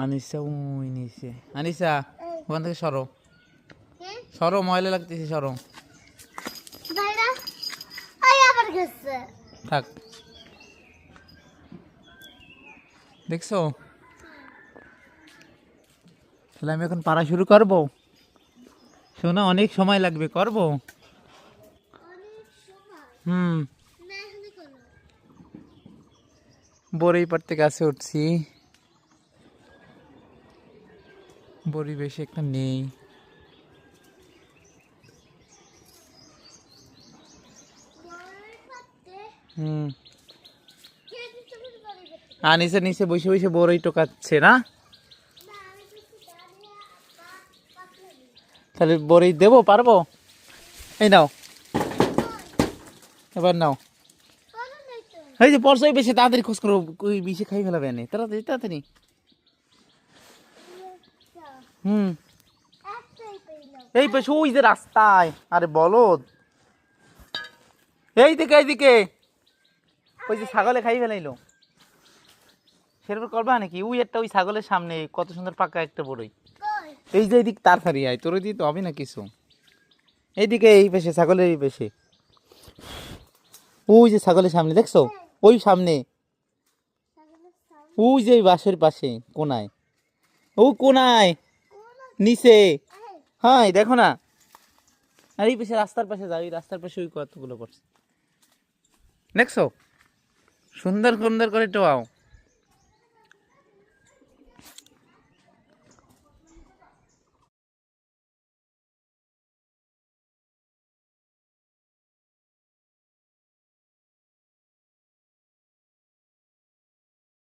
আনিসা ওই নিচে। আনিসা ওখান থেকে সরো, সরো, ময়লা লাগতেছে, সরো। থাক, দেখছো? তাহলে আমি এখন পাড়া শুরু করবো। শোনা অনেক সময় লাগবে, করবো। হুম, বড়ই পাড়তে গাছে উঠছি, বড়ি বেশি একটা নেই। হুম, আর নিচে নিচে বসে বসে বড়ই টোকাচ্ছে না? তাহলে বড়ই দেবো, পারবো? এই নাও, এবার নাও। এই যে পরশই বেশি তাড়াতাড়ি খোঁজ করো, ওই বেশি খাই ফেলাবে না, তাড়াতাড়ি তাড়াতাড়ি। হুম, এই পাশে ওই যে রাস্তায়, আরে বলদ, এইদিকে এইদিকে, ওই যে ছাগলে খাই ফেলাইলো। সেরকম করবা নাকি? ওই একটা ওই ছাগলের সামনে কত সুন্দর পাকা একটা বড়ই। এই যে এইদিক তাড়াতাড়ি আয়, তোর দিয়ে তো হবে না কিছু। এইদিকে, এই পাশে, ছাগলের এই পাশে, ওই যে ছাগলের সামনে দেখছো, ওই সামনে, ওই যে বাঁশের পাশে কোনায়, ও কোনায় নিচে, হ্যাঁ দেখো না। আর এই পাশে রাস্তার পাশে যাও, এই রাস্তার পাশে ওই কতগুলো করছে, দেখছো? সুন্দর সুন্দর করে টোয়াও।